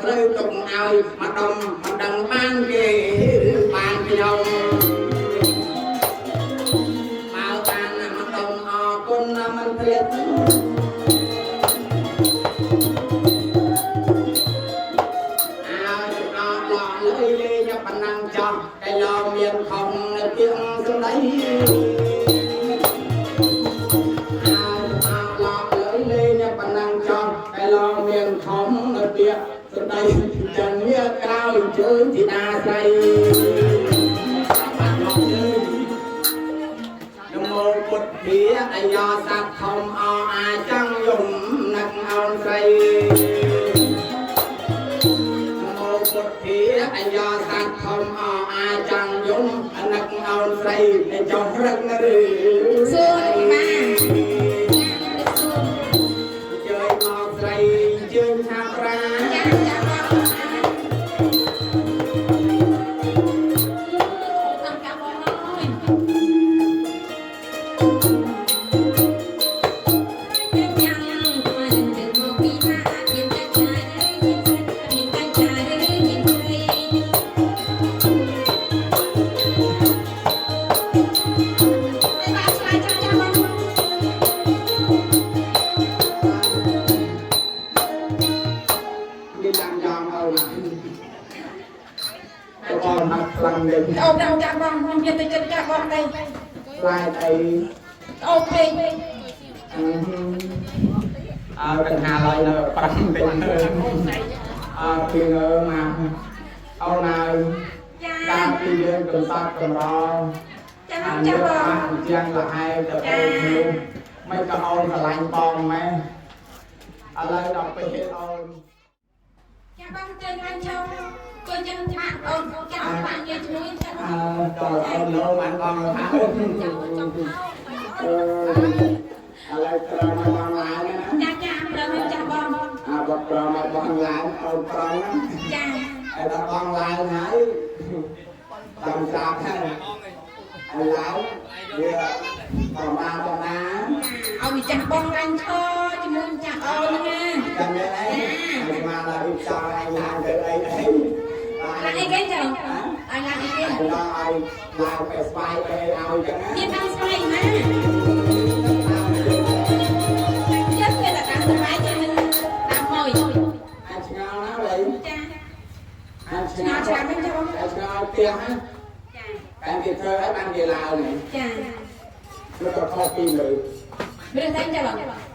ត្រូវទុកឲ្យមកដុំមិនដឹងបានគេឬបានខ្ញុំមកបានមកដុំអរគុណមិនព្រាបតែលោកមានខំនៅពីសំដីលោកលេងប៉ុណ្ណឹងចង់តែលោកមានខំនៅពីសំដីចឹងវាក្រោយជើងធីតាស្រីនមោពុទ្ធិអាយោស័ព្ទធំអអាចង់យំនឹកអូនស្រីពុទ្ធិអាយោស័ព្ទធំអអាចង់យំនឹកអូនស្រីចង់រឹកឬសួរម៉ាជួយមកស្រីជើងថាប្រាអូនចាំចាំបងខ្ញុំទៅចិត្តចាស់បងđâyខ្លាចអីអូនពេកកណ្ហាឡើយនៅប្រាំពេកពីងើមកអូនហើយតាមពីយើងកំសត់កំរចាំចាំបងជាងលហែទៅទៅមិនក៏អូនឆ្លាញ់បងម៉ែឥឡូវដល់ពេលអូនចាំបងចេញអញឈប់cô chân bạn ôn cháu bạn nghe chú ý cháu trời ơi lỡ bạn con hả lại trời mà con lại nữa cha cha rồi cha con bật rồi mà con lại ôn con á cha là con lại hả làm sao thế lại còn ba con á ông cha con anh thôi chứ muốn cha ôn nha cha nghe đấy mà là đi sao anh làm từ đây đấy là ai cái chồng ai làm cái ai làm cái spy cái ao cho nó nhìn ăn spy mà chết cái là làm spy cho mình làm mồi anh ngon lắm vậy anh ngon làm cái cho anh ngon tiền á bạn Việt thơ ấy bạn Việt Lào này nó có kho kim rồi bây giờ anh cho bạn